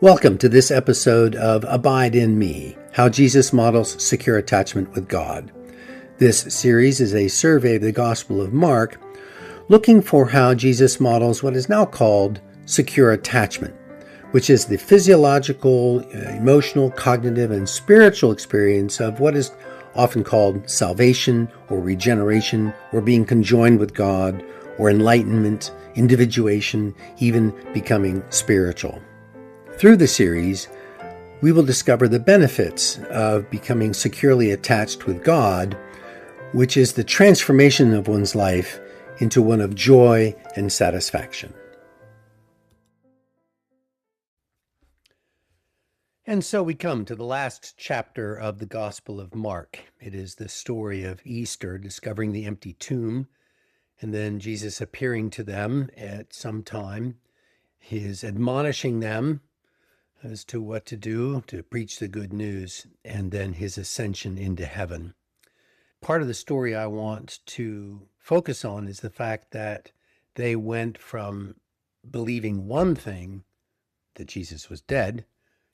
Welcome to this episode of Abide in Me, How Jesus Models Secure Attachment with God. This series is a survey of the Gospel of Mark, looking for how Jesus models what is now called secure attachment, which is the physiological, emotional, cognitive, and spiritual experience of what is often called salvation or regeneration or being conjoined with God or enlightenment, individuation, even becoming spiritual. Through the series, we will discover the benefits of becoming securely attached with God, which is the transformation of one's life into one of joy and satisfaction. And so we come to the last chapter of the Gospel of Mark. It is the story of Easter, discovering the empty tomb, and then Jesus appearing to them at some time, his admonishing them as to what to do to preach the good news, and then his ascension into heaven. Part of the story I want to focus on is the fact that they went from believing one thing, that Jesus was dead,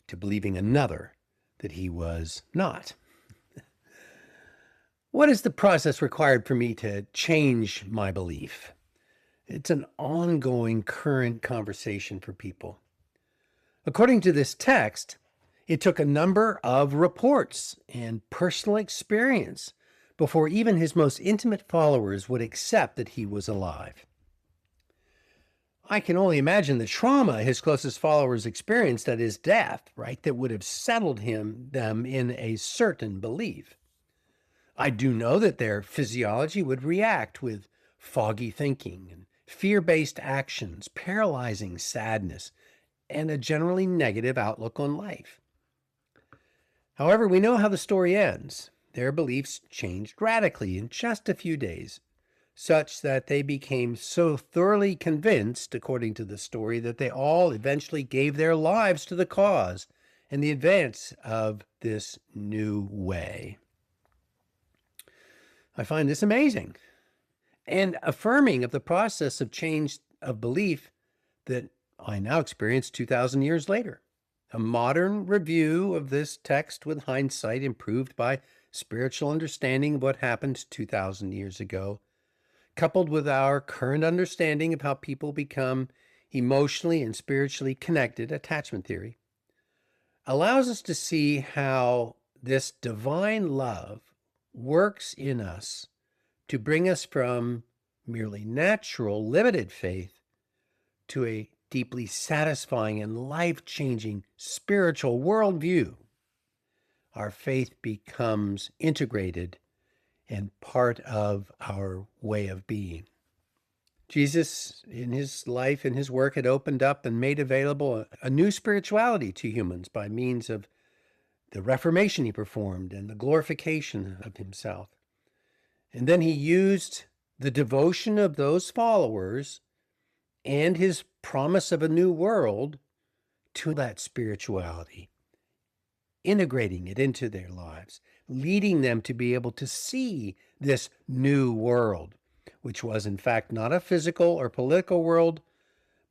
to believing another, that he was not. What is the process required for me to change my belief? It's an ongoing, current conversation for people. According to this text, it took a number of reports and personal experience before even his most intimate followers would accept that he was alive. I can only imagine the trauma his closest followers experienced at his death, right, that would have settled them in a certain belief. I do know that their physiology would react with foggy thinking and fear-based actions, paralyzing sadness, and a generally negative outlook on life. However, we know how the story ends. Their beliefs changed radically in just a few days, such that they became so thoroughly convinced, according to the story, that they all eventually gave their lives to the cause and the advance of this new way. I find this amazing and affirming of the process of change of belief that I now experience 2,000 years later. A modern review of this text with hindsight improved by spiritual understanding of what happened 2,000 years ago, coupled with our current understanding of how people become emotionally and spiritually connected, attachment theory, allows us to see how this divine love works in us to bring us from merely natural, limited faith to a deeply satisfying and life-changing spiritual worldview. Our faith becomes integrated and part of our way of being. Jesus, in his life and his work, had opened up and made available a new spirituality to humans by means of the Reformation he performed and the glorification of himself. And then he used the devotion of those followers and his promise of a new world to that spirituality, integrating it into their lives, leading them to be able to see this new world, which was in fact not a physical or political world,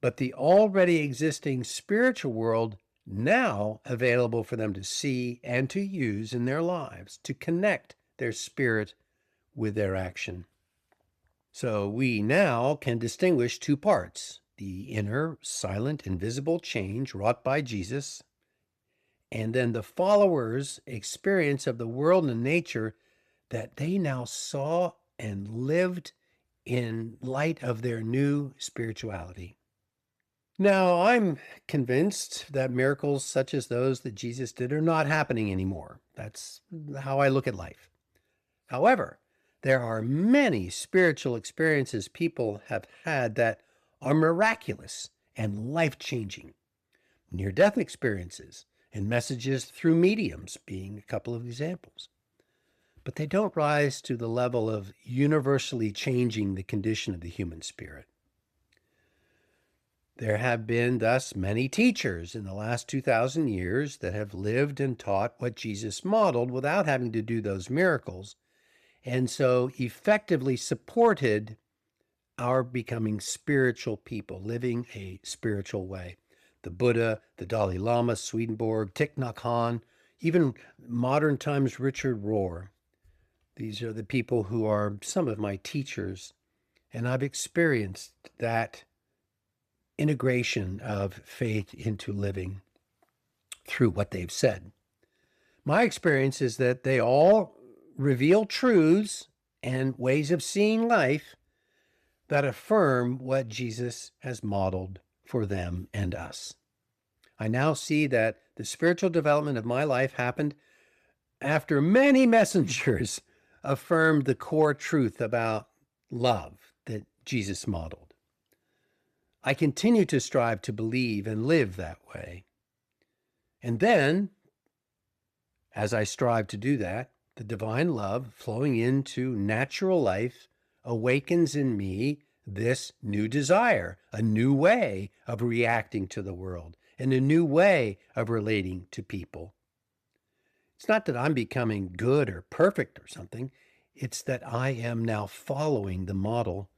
but the already existing spiritual world now available for them to see and to use in their lives, to connect their spirit with their action. So we now can distinguish two parts: the inner, silent, invisible change wrought by Jesus, and then the followers' experience of the world and nature that they now saw and lived in light of their new spirituality. Now, I'm convinced that miracles such as those that Jesus did are not happening anymore. That's how I look at life. However, there are many spiritual experiences people have had that are miraculous and life-changing. Near-death experiences and messages through mediums being a couple of examples. But they don't rise to the level of universally changing the condition of the human spirit. There have been thus many teachers in the last 2,000 years that have lived and taught what Jesus modeled without having to do those miracles, and so effectively supported our becoming spiritual people, living a spiritual way. the Buddha, the Dalai Lama, Swedenborg, Thich Nhat Hanh, even modern times Richard Rohr. These are the people who are some of my teachers, and I've experienced that integration of faith into living through what they've said. My experience is that they all reveal truths and ways of seeing life that affirm what Jesus has modeled for them and us. I now see that the spiritual development of my life happened after many messengers affirmed the core truth about love that Jesus modeled. I continue to strive to believe and live that way. And then, as I strive to do that, the divine love flowing into natural life awakens in me this new desire, a new way of reacting to the world, and a new way of relating to people. It's not that I'm becoming good or perfect or something. It's that I am now following the model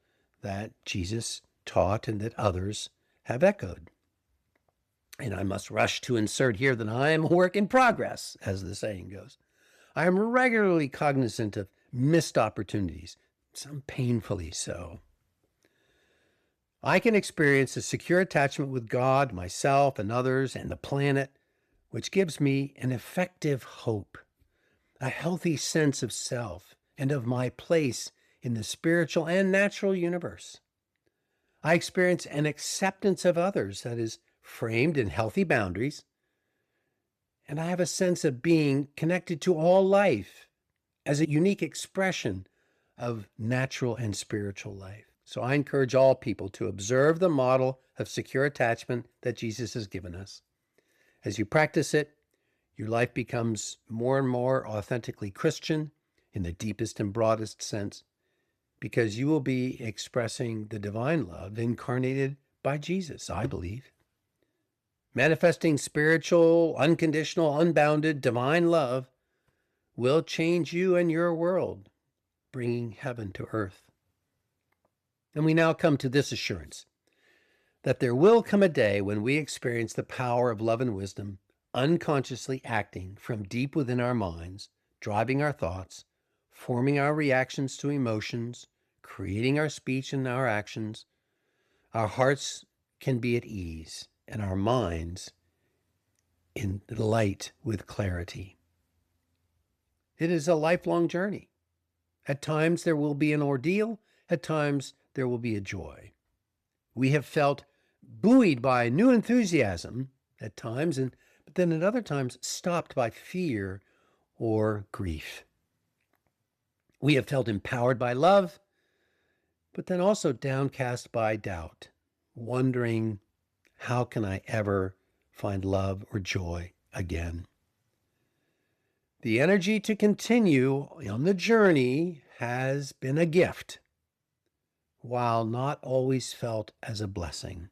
that Jesus taught and that others have echoed. And I must rush to insert here that I am a work in progress, as the saying goes. I am regularly cognizant of missed opportunities, some painfully so. I can experience a secure attachment with God, myself, and others, and the planet, which gives me an effective hope, a healthy sense of self and of my place in the spiritual and natural universe. I experience an acceptance of others that is framed in healthy boundaries, and I have a sense of being connected to all life as a unique expression of natural and spiritual life. So I encourage all people to observe the model of secure attachment that Jesus has given us. As you practice it, your life becomes more and more authentically Christian in the deepest and broadest sense, because you will be expressing the divine love incarnated by Jesus, I believe. Manifesting spiritual, unconditional, unbounded, divine love will change you and your world, bringing heaven to earth. And we now come to this assurance, that there will come a day when we experience the power of love and wisdom unconsciously acting from deep within our minds, driving our thoughts, forming our reactions to emotions, creating our speech and our actions. Our hearts can be at ease and our minds in light with clarity. It is a lifelong journey. At times there will be an ordeal, at times there will be a joy. We have felt buoyed by new enthusiasm at times, but then at other times stopped by fear or grief. We have felt empowered by love, but then also downcast by doubt, wondering, how can I ever find love or joy again? The energy to continue on the journey has been a gift, while not always felt as a blessing.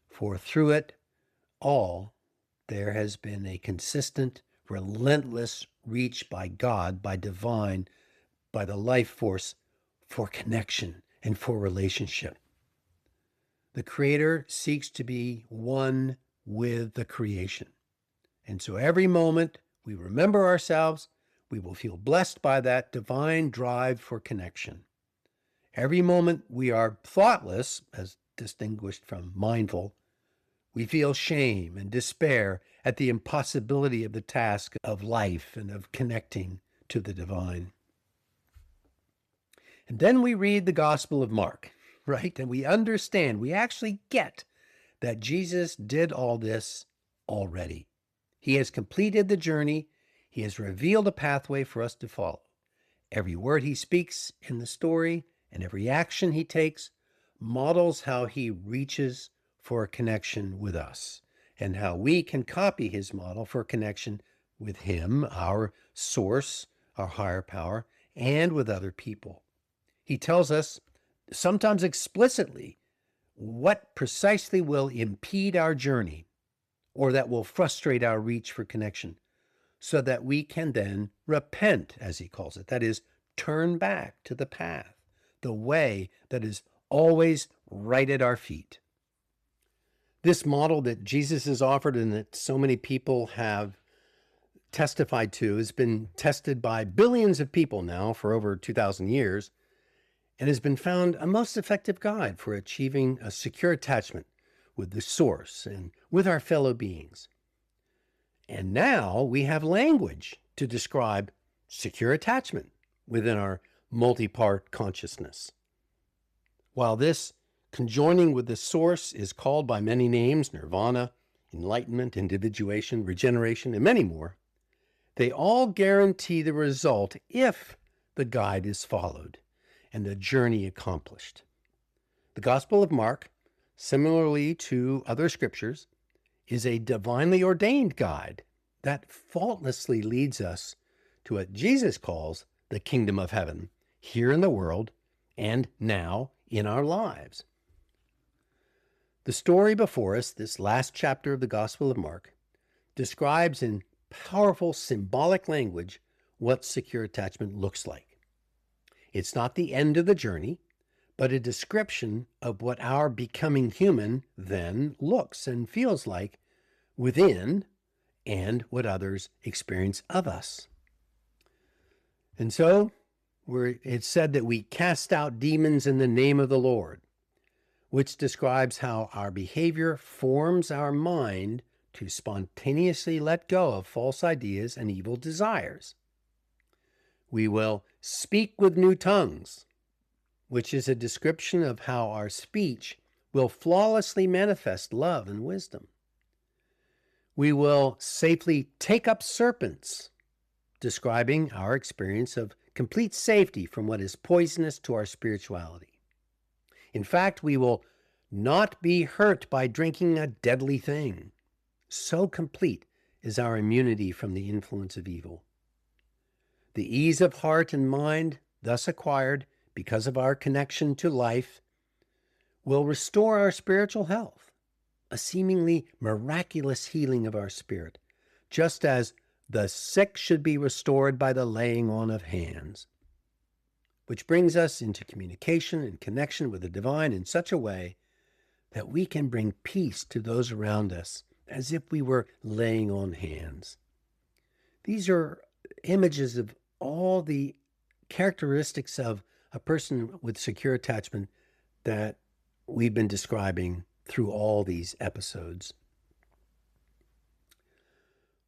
For through it all, there has been a consistent, relentless reach by God, by divine, by the life force for connection and for relationship. The Creator seeks to be one with the creation. And so every moment we remember ourselves, we will feel blessed by that divine drive for connection. Every moment we are thoughtless, as distinguished from mindful, we feel shame and despair at the impossibility of the task of life and of connecting to the divine. And then we read the Gospel of Mark, right? And we understand, we actually get that Jesus did all this already. He has completed the journey. He has revealed a pathway for us to follow. Every word he speaks in the story and every action he takes models how he reaches for a connection with us and how we can copy his model for connection with him, our source, our higher power, and with other people. He tells us, sometimes explicitly, what precisely will impede our journey or that will frustrate our reach for connection, so that we can then repent, as he calls it. That is, turn back to the path, the way that is always right at our feet. This model that Jesus has offered and that so many people have testified to has been tested by billions of people now for over 2,000 years and has been found a most effective guide for achieving a secure attachment with the source and with our fellow beings. And now we have language to describe secure attachment within our multi-part consciousness. While this conjoining with the source is called by many names, nirvana, enlightenment, individuation, regeneration, and many more, they all guarantee the result if the guide is followed and the journey accomplished. The Gospel of Mark, similarly to other scriptures, is a divinely ordained guide that faultlessly leads us to what Jesus calls the kingdom of heaven, here in the world and now in our lives. The story before us, this last chapter of the Gospel of Mark, describes in powerful symbolic language what secure attachment looks like. It's not the end of the journey, but a description of what our becoming human then looks and feels like within and what others experience of us. And so it's said that we cast out demons in the name of the Lord, which describes how our behavior forms our mind to spontaneously let go of false ideas and evil desires. We will speak with new tongues, which is a description of how our speech will flawlessly manifest love and wisdom. We will safely take up serpents, describing our experience of complete safety from what is poisonous to our spirituality. In fact, we will not be hurt by drinking a deadly thing. So complete is our immunity from the influence of evil. The ease of heart and mind, thus acquired because of our connection to life, will restore our spiritual health, a seemingly miraculous healing of our spirit, just as the sick should be restored by the laying on of hands, which brings us into communication and connection with the divine in such a way that we can bring peace to those around us as if we were laying on hands. These are images of all the characteristics of a person with secure attachment that we've been describing through all these episodes.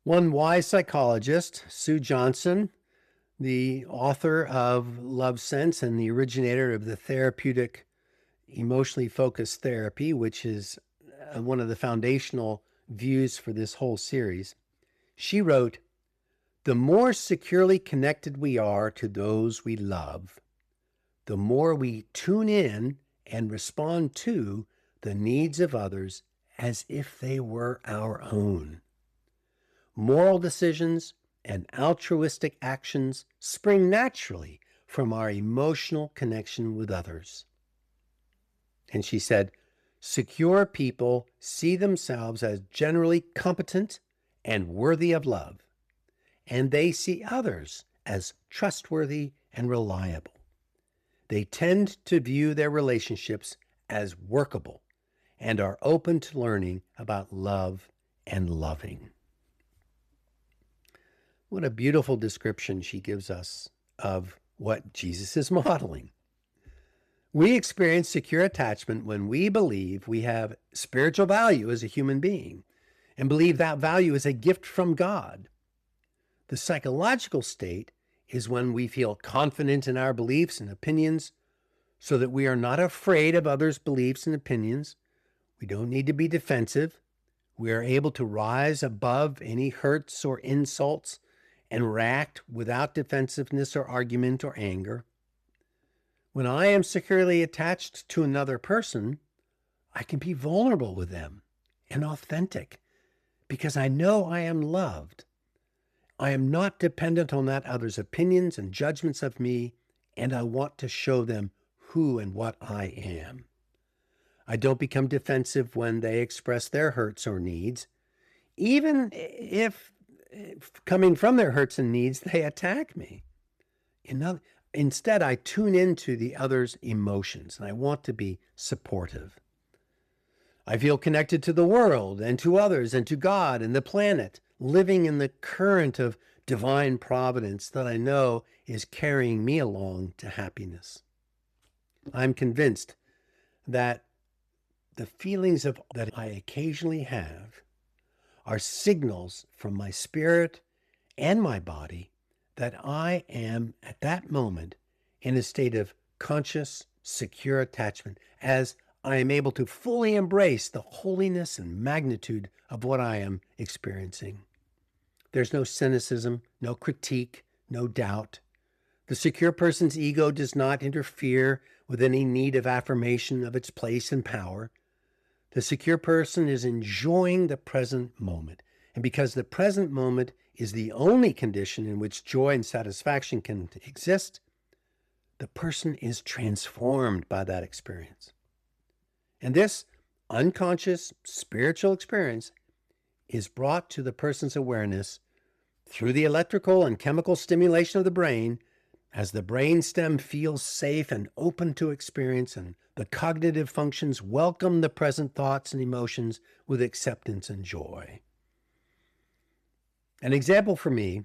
One wise psychologist, Sue Johnson, the author of Love Sense and the originator of the therapeutic emotionally focused therapy, which is one of the foundational views for this whole series, she wrote, "The more securely connected we are to those we love, the more we tune in and respond to the needs of others as if they were our own. Moral decisions and altruistic actions spring naturally from our emotional connection with others." And she said, "Secure people see themselves as generally competent and worthy of love, and they see others as trustworthy and reliable. They tend to view their relationships as workable and are open to learning about love and loving." What a beautiful description she gives us of what Jesus is modeling. We experience secure attachment when we believe we have spiritual value as a human being and believe that value is a gift from God. The psychological state is when we feel confident in our beliefs and opinions so that we are not afraid of others' beliefs and opinions. We don't need to be defensive. We are able to rise above any hurts or insults and react without defensiveness or argument or anger. When I am securely attached to another person, I can be vulnerable with them and authentic because I know I am loved. I am not dependent on that other's opinions and judgments of me, and I want to show them who and what I am. I don't become defensive when they express their hurts or needs, even if coming from their hurts and needs, they attack me. Instead, I tune into the other's emotions, and I want to be supportive. I feel connected to the world and to others and to God and the planet, living in the current of divine providence that I know is carrying me along to happiness. I'm convinced that the feelings that I occasionally have are signals from my spirit and my body that I am at that moment in a state of conscious, secure attachment, as I am able to fully embrace the holiness and magnitude of what I am experiencing. There's no cynicism, no critique, no doubt. The secure person's ego does not interfere with any need of affirmation of its place and power. The secure person is enjoying the present moment. And because the present moment is the only condition in which joy and satisfaction can exist, the person is transformed by that experience. And this unconscious spiritual experience is brought to the person's awareness through the electrical and chemical stimulation of the brain, as the brain stem feels safe and open to experience, and the cognitive functions welcome the present thoughts and emotions with acceptance and joy. An example for me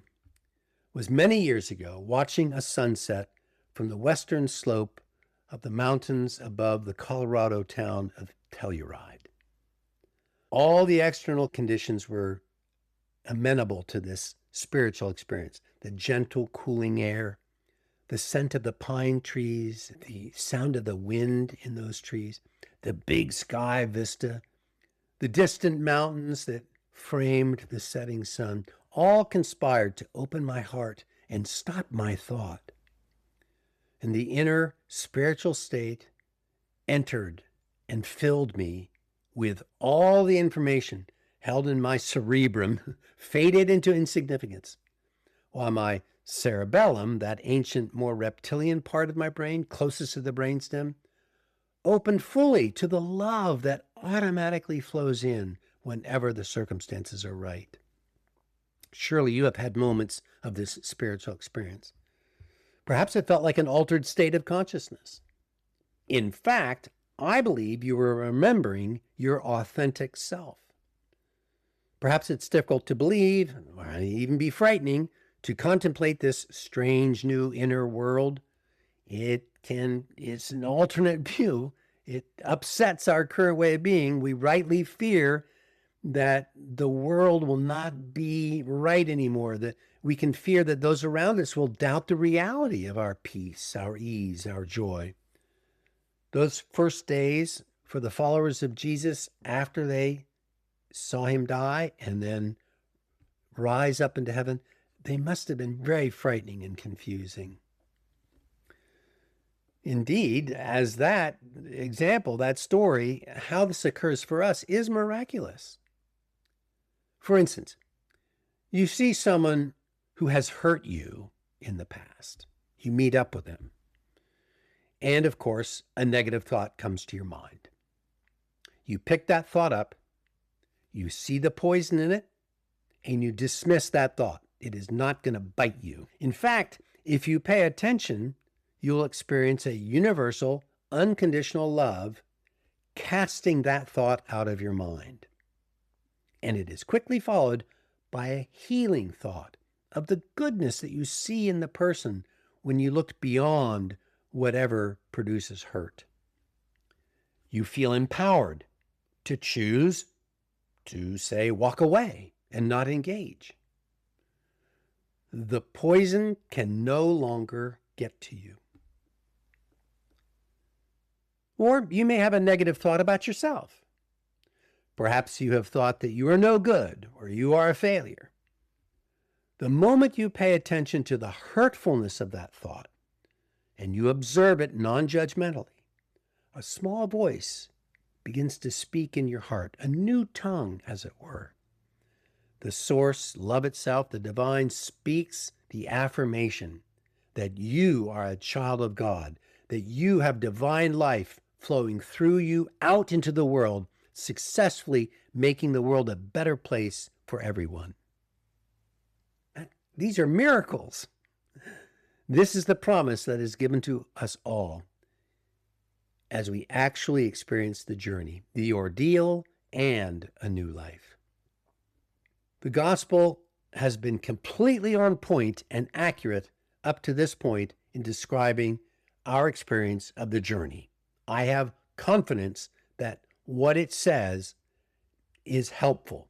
was many years ago watching a sunset from the western slope of the mountains above the Colorado town of Telluride. All the external conditions were amenable to this spiritual experience: the gentle, cooling air, the scent of the pine trees, the sound of the wind in those trees, the big sky vista, the distant mountains that framed the setting sun, all conspired to open my heart and stop my thought. And the inner spiritual state entered and filled me with all the information held in my cerebrum faded into insignificance, while my cerebellum, that ancient, more reptilian part of my brain closest to the brainstem, opened fully to the love that automatically flows in whenever the circumstances are right. Surely you have had moments of this spiritual experience. Perhaps it felt like an altered state of consciousness. In fact, I believe you were remembering your authentic self. Perhaps it's difficult to believe, or even be frightening, to contemplate this strange new inner world. It's an alternate view. It upsets our current way of being. We rightly fear that the world will not be right anymore, that we can fear that those around us will doubt the reality of our peace, our ease, our joy. Those first days for the followers of Jesus after they saw him die and then rise up into heaven, they must have been very frightening and confusing. Indeed, as that example, that story, how this occurs for us is miraculous. For instance, you see someone who has hurt you in the past. You meet up with them. And of course, a negative thought comes to your mind. You pick that thought up, you see the poison in it, and you dismiss that thought. It is not going to bite you. In fact, if you pay attention, you'll experience a universal, unconditional love casting that thought out of your mind. And it is quickly followed by a healing thought of the goodness that you see in the person when you look beyond whatever produces hurt. You feel empowered to choose to, say, walk away and not engage. The poison can no longer get to you. Or you may have a negative thought about yourself. Perhaps you have thought that you are no good or you are a failure. The moment you pay attention to the hurtfulness of that thought and you observe it non-judgmentally, a small voice begins to speak in your heart, a new tongue, as it were. The source, love itself, the divine, speaks the affirmation that you are a child of God, that you have divine life flowing through you out into the world, successfully making the world a better place for everyone. These are miracles. This is the promise that is given to us all. as we actually experience the journey, the ordeal, and a new life. The gospel has been completely on point and accurate up to this point in describing our experience of the journey. I have confidence that what it says is helpful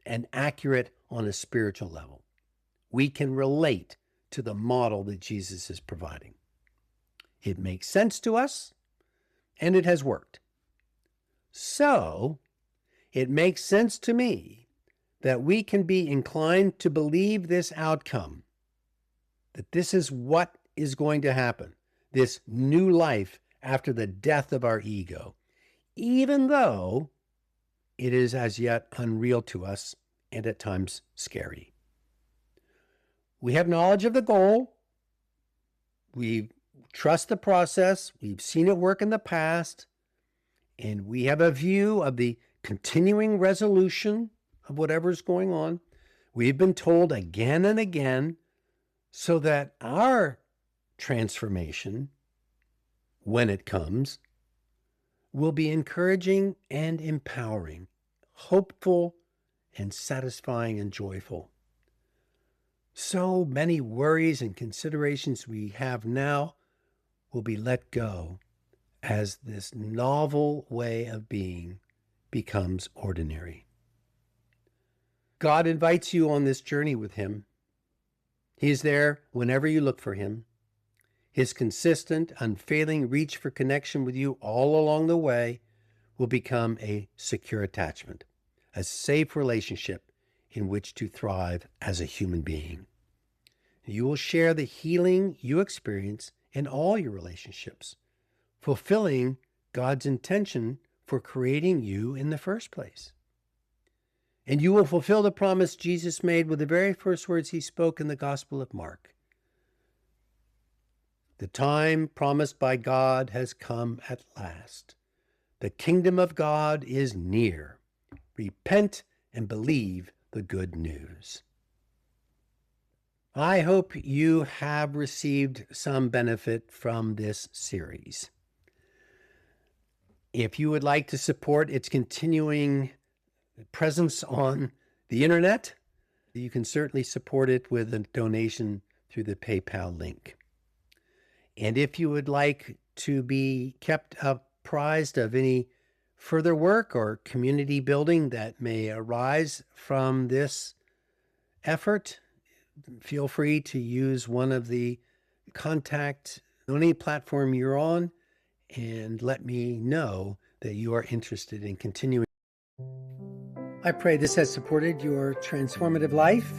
and accurate on a spiritual level. We can relate to the model that Jesus is providing. It makes sense to us, and it has worked. So, it makes sense to me that we can be inclined to believe this outcome, that this is what is going to happen, this new life after the death of our ego, even though it is as yet unreal to us and at times scary. We have knowledge of the goal. We trust the process. We've seen it work in the past. And we have a view of the continuing resolution of whatever's going on. We've been told again and again so that our transformation, when it comes, will be encouraging and empowering, hopeful and satisfying and joyful. So many worries and considerations we have now will be let go as this novel way of being becomes ordinary. God invites you on this journey with him. He's there whenever you look for him. His consistent, unfailing reach for connection with you all along the way will become a secure attachment, a safe relationship in which to thrive as a human being. You will share the healing you experience in all your relationships, fulfilling God's intention for creating you in the first place. And you will fulfill the promise Jesus made with the very first words he spoke in the Gospel of Mark. The time promised by God has come at last. The kingdom of God is near. Repent and believe the good news. I hope you have received some benefit from this series. If you would like to support its continuing presence on the internet, you can certainly support it with a donation through the PayPal link. And if you would like to be kept apprised of any further work or community building that may arise from this effort, feel free to use one of the contact on any platform you're on and let me know that you are interested in continuing. I pray this has supported your transformative life,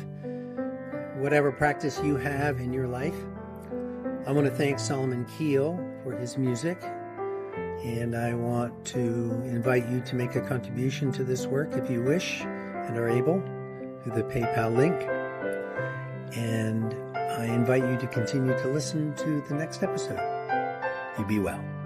whatever practice you have in your life. I want to thank Solomon Keal for his music, and I want to invite you to make a contribution to this work if you wish and are able through the PayPal link. And I invite you to continue to listen to the next episode. You be well.